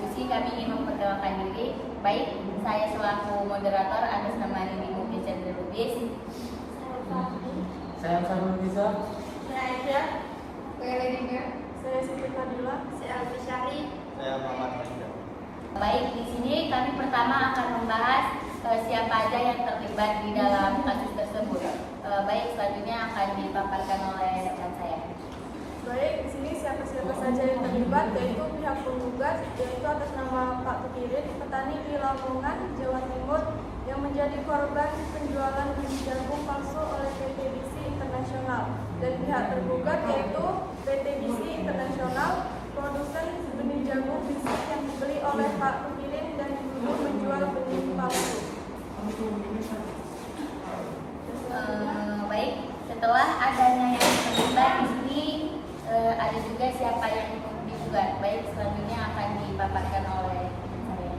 diskusi, kami ingin memperkenalkan diri. Baik, saya selaku moderator atas nama Nini Mukti Chandra Lubis. Saya Sarul Bisa. Saya Aisyah. Saya Lenina. Saya Siti Fadila. Saya Alfi Syari. Saya Muhammad Rizal. Baik, di sini kami pertama akan membahas siapa aja yang terlibat di dalam kasus tersebut. Baik, selanjutnya akan dipaparkan oleh rekan saya. Baik, di sini siapa-siapa saja yang terlibat, yaitu pihak penggugat, yaitu atas nama Pak Tukirin, petani di Lamongan, Jawa Timur, yang menjadi korban penjualan biji jagung palsu oleh PT BC Internasional, dan pihak tergugat yaitu PT BC Internasional, produsen benih jagung BC yang dibeli oleh Pak Tukirin dan dituduh menjual benih palsu. Baik, setelah adanya yang terlibat di sini ada juga siapa yang digugat. Baik, selanjutnya akan dipaparkan oleh saya.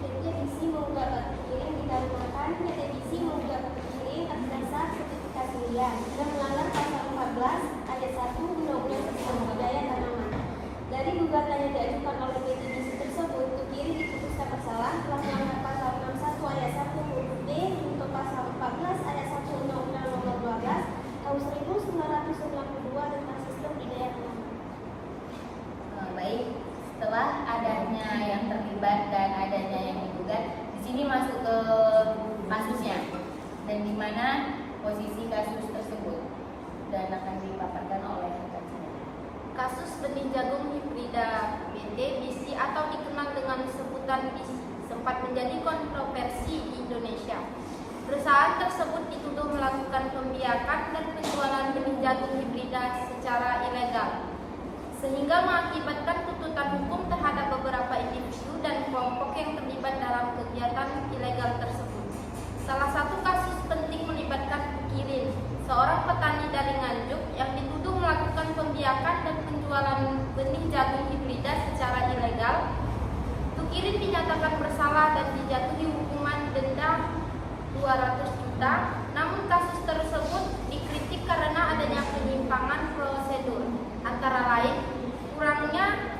PT BC menggugat Pak Tukirin dikarenakan PT BC menggugat Pak Tukirin atas dasar sertifikasi liar dan melanggar pasal 14 ayat 1 Undang-Undang Tentang Budidaya Tanaman. Dari gugatan yang diajukan oleh PT BC tersebut, Tukirin diputuskan bersalah telah melanggar pasal 61 ayat 1 huruf B untuk pasal 14 ayat 1 Undang-Undang Nomor 12 tahun 1992 tentang sistem budidaya tanaman. Baik, setelah adanya yang terlibat dan adanya yang digugat, di sini masuk ke kasusnya dan di mana posisi kasus tersebut dan akan dipaparkan oleh rekan saya. Kasus benih jagung hibrida PT BC atau dikenal dengan sebutan BC sempat menjadi kontroversi di Indonesia. Perusahaan tersebut dituduh melakukan pembiakan dan penjualan benih jagung hibrida secara ilegal, sehingga mengakibatkan tuntutan hukum terhadap beberapa individu dan kelompok yang terlibat dalam kegiatan ilegal tersebut. Salah satu kasus penting melibatkan Tukirin, seorang petani dari Nganjuk yang dituduh melakukan pembiakan dan penjualan benih jagung hibrida secara ilegal. Tukirin dinyatakan bersalah dan dijatuhi hukuman denda 200 juta, namun kasus tersebut dikritik karena adanya penyimpangan prosedur, antara lain kurangnya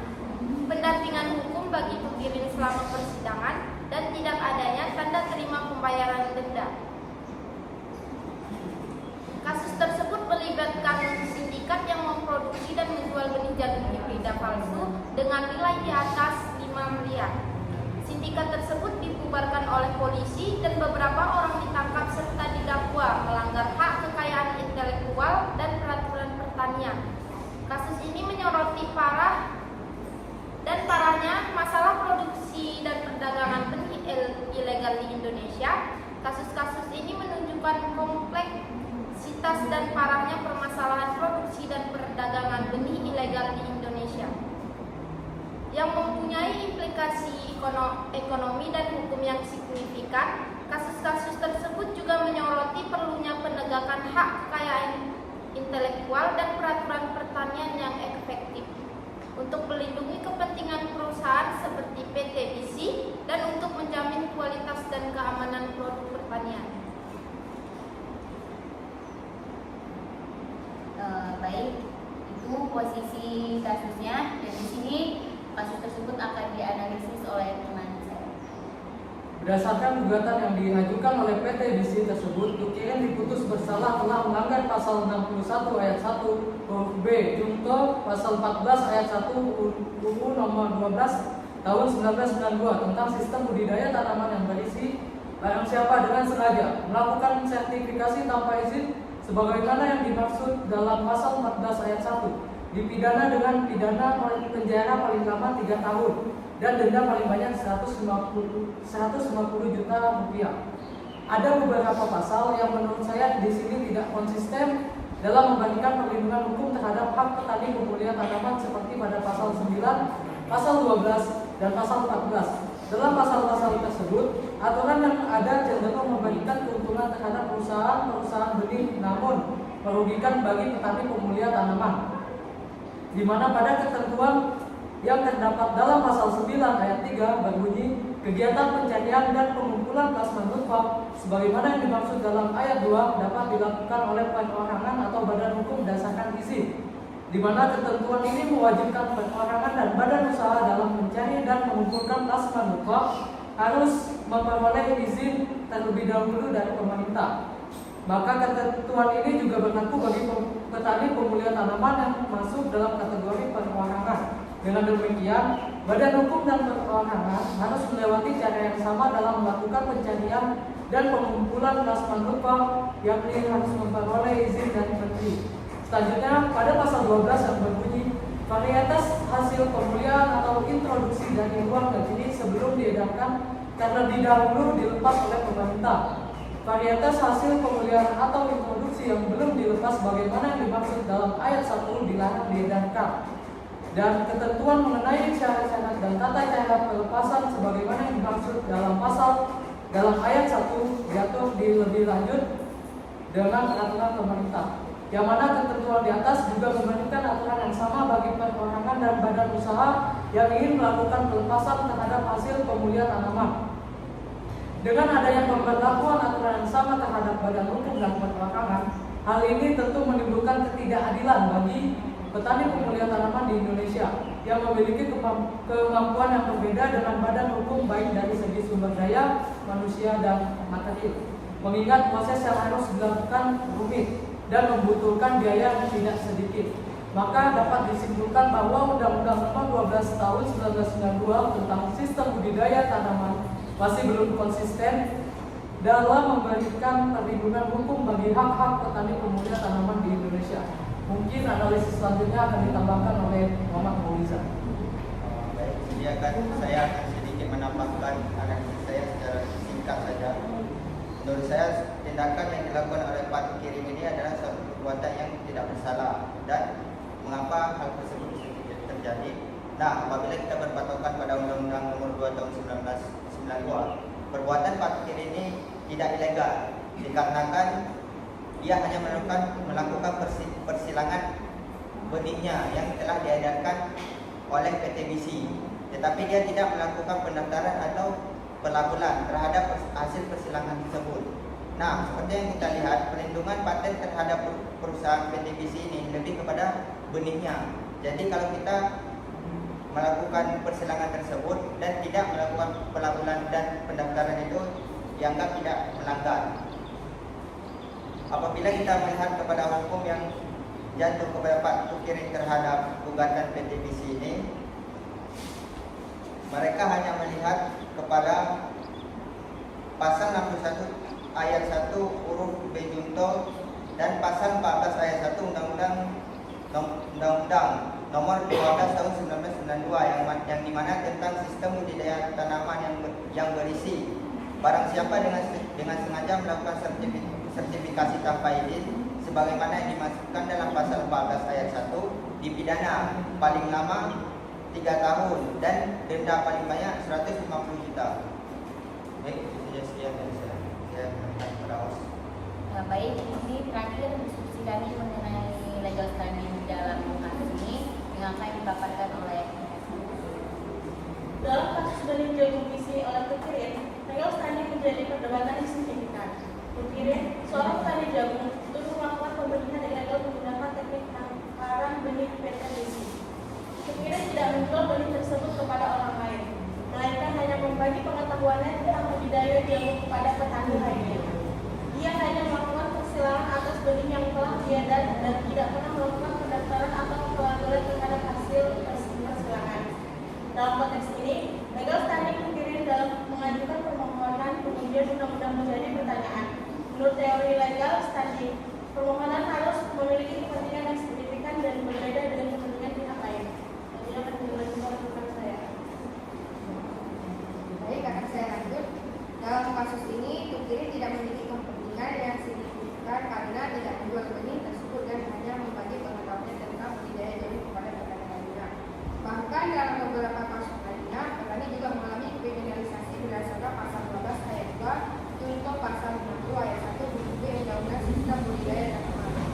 pendampingan hukum bagi Tukirin selama persidangan dan tidak adanya tanda terima pembayaran denda. Kasus tersebut melibatkan sindikat yang memproduksi dan menjual benih jagung hibrida palsu dengan nilai di atas 5 miliar. Sindikat tersebut dibubarkan oleh polisi dan beberapa orang ditangkap serta didakwa melanggar hak kekayaan intelektual dan peraturan pertanian. Kasus ini menyoroti parahnya masalah produksi dan perdagangan benih ilegal di Indonesia. Kasus-kasus ini menunjukkan kompleksitas dan parahnya permasalahan produksi dan perdagangan benih ilegal di Indonesia, yang mempunyai implikasi ekonomi dan hukum yang signifikan. Kasus-kasus tersebut juga menyoroti perlunya penegakan hak kekayaan intelektual dan peraturan pertanian yang efektif untuk melindungi kepentingan perusahaan seperti PT BC dan untuk menjamin kualitas dan keamanan produk pertanian. Baik, itu posisi kasusnya dan di sini kasus tersebut akan dianalisis oleh teman saya. Berdasarkan gugatan yang diajukan oleh PT BC tersebut, Tukirin diputus bersalah telah melanggar pasal 61 ayat 1 huruf B junto pasal 14 ayat 1 UU nomor 12 tahun 1992 tentang sistem budidaya tanaman yang berisi barang siapa dengan sengaja melakukan sertifikasi tanpa izin sebagaimana yang dimaksud dalam pasal 14 ayat 1 dipidana dengan pidana penjara paling lama 3 tahun dan denda paling banyak 150 juta rupiah. Ada beberapa pasal yang menurut saya di sini tidak konsisten dalam membandingkan perlindungan hukum terhadap hak petani pemulihan tanaman seperti pada pasal 9, pasal 12, dan pasal 14. Dalam pasal-pasal tersebut, aturan yang ada cenderung memberikan keuntungan terhadap perusahaan benih namun merugikan bagi petani pemulihan tanaman, di mana pada ketentuan yang terdapat dalam pasal 9 ayat 3 berbunyi kegiatan pencarian dan pengumpulan plasma nutfah sebagaimana yang dimaksud dalam ayat 2 dapat dilakukan oleh perorangan atau badan hukum berdasarkan izin di mana ketentuan ini mewajibkan perorangan dan badan usaha dalam mencari dan mengumpulkan plasma nutfa harus memperoleh izin terlebih dahulu dari pemerintah. Maka ketentuan ini juga berlaku bagi petani pemulihan tanaman yang masuk dalam kategori perorangan. Dengan demikian, badan hukum dan perorangan harus melewati cara yang sama dalam melakukan pencarian dan pengumpulan plasma nutfa, yakni harus memperoleh izin dari menteri. Selanjutnya, pada pasal 12 yang berbunyi, varietas hasil pemulihan atau introduksi dari luar negeri sebelum diedarkan terlebih dahulu dilepas oleh pemerintah. Varietas hasil pemulihan atau introduksi yang belum dilepas bagaimana yang dimaksud dalam ayat 1 dilarang diedarkan. Dan ketentuan mengenai syarat-syarat dan tata cara pelepasan sebagaimana yang dimaksud dalam ayat 1 diatur di lebih lanjut dengan peraturan pemerintah. Yang mana ketentuan di atas juga memberikan aturan yang sama bagi perorangan dan badan usaha yang ingin melakukan pelepasan terhadap hasil pemulihan tanaman. Dengan adanya pemberlakuan aturan yang sama terhadap badan hukum dan perorangan, hal ini tentu menimbulkan ketidakadilan bagi petani pemulihan tanaman di Indonesia yang memiliki kemampuan yang berbeda dengan badan hukum baik dari segi sumber daya, manusia, dan material. Mengingat proses yang harus dilakukan rumit dan membutuhkan biaya yang tidak sedikit, maka dapat disimpulkan bahwa Undang-Undang Nomor 12 Tahun 1992 tentang Sistem Budidaya Tanaman masih belum konsisten dalam memberikan perlindungan hukum bagi hak-hak petani pemulihan tanaman di Indonesia. Mungkin analisis selanjutnya akan ditambahkan oleh Muhammad Mauliza. Baik, saya akan sedikit menambahkan analisis saya secara singkat saja. Menurut saya, tindakan yang dilakukan oleh Pak Tukirin ini adalah suatu perbuatan yang tidak bersalah. Dan mengapa hal tersebut terjadi? Nah, apabila kita berpatokan pada Undang-Undang Nomor 2 Tahun 1992, perbuatan Pak Tukirin ini tidak ilegal dikarenakan dia hanya melakukan persilangan benihnya yang telah diedarkan oleh PT BC, tetapi dia tidak melakukan pendaftaran atau pelabelan terhadap hasil persilangan tersebut. Nah, seperti yang kita lihat, perlindungan paten terhadap perusahaan PT BC ini lebih kepada benihnya. Jadi kalau kita melakukan persilangan tersebut dan tidak melakukan pelabelan dan pendaftaran itu dianggap tidak melanggar. Apabila kita melihat kepada hukum yang jatuh kepada Pak Tukirin terhadap gugatan PT BC ini, mereka hanya melihat kepada pasal 61 ayat 1 huruf B junto dan pasal 14 ayat 1 Undang-Undang Nomor 12 Tahun 1992 yang dimana tentang sistem budidaya tanaman yang berisi barang siapa dengan sengaja melakukan sertifikasi tanpa izin sebagaimana yang dimasukkan dalam pasal 14 ayat 1 dipidana paling lama 3 tahun dan denda paling banyak 150 juta. Baik, itu sekian dari saya. Baik, ini terakhir diskusi kami mengenai legal standing dalam kasus ini dengan apa yang dipaparkan oleh Dalam kasus banding jagung BC oleh Tukirin, legal standing menjadi perdebatan yang signifikan. Tukirin, seorang petani jagung, dituduh melakukan pembenihan ilegal menggunakan teknik tangkaran benih PT BC. Tukirin tidak menjual benih tersebut kepada orang lain, melainkan hanya membagi pengetahuannya tentang budidaya jagung kepada petani lainnya. Dia hanya melakukan persilangan atas benih yang telah diedar dan tidak pernah melakukan pendaftaran atau pelabelan terhadap hasil persilangan. Dalam konteks ini, legal standing Tukirin dalam mengajukan permohonan pengujian undang-undang menjadi pertanyaan. Menurut teori legal standing, permohonan harus memiliki kepentingan yang signifikan dan berbeda dengan kepentingan pihak lain. Ini akan dilanjutkan rekan saya. Baik, akan saya lanjut. Dalam kasus ini, Tukirin tidak memiliki kepentingan yang signifikan karena tidak menjual benih tersebut dan hanya membagi pengetahuannya tentang budidaya jagung kepada petani lainnya. Bahkan dalam beberapa kasus lainnya, petani juga mengalami kriminalisasi berdasarkan pasal 12 ayat 2 junto pasal 60 ayat 1 huruf B Undang-Undang Sistem Budidaya Tanaman.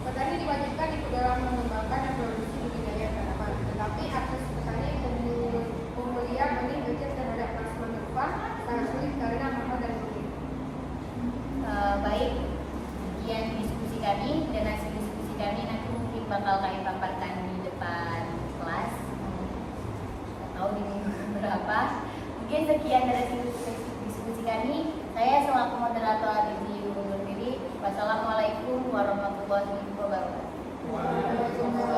Petani diwajibkan ikut dalam mengembangkan dan produksi budidaya tanaman, tetapi akses petani pemulihan benih kecil terhadap plasma nutfa sangat sulit karena mahal dan rumit. tahu di minggu berapa. Mungkin sekian dari diskusi kami. Saya selaku moderator izin undur diri. Wassalamualaikum warahmatullahi wabarakatuh.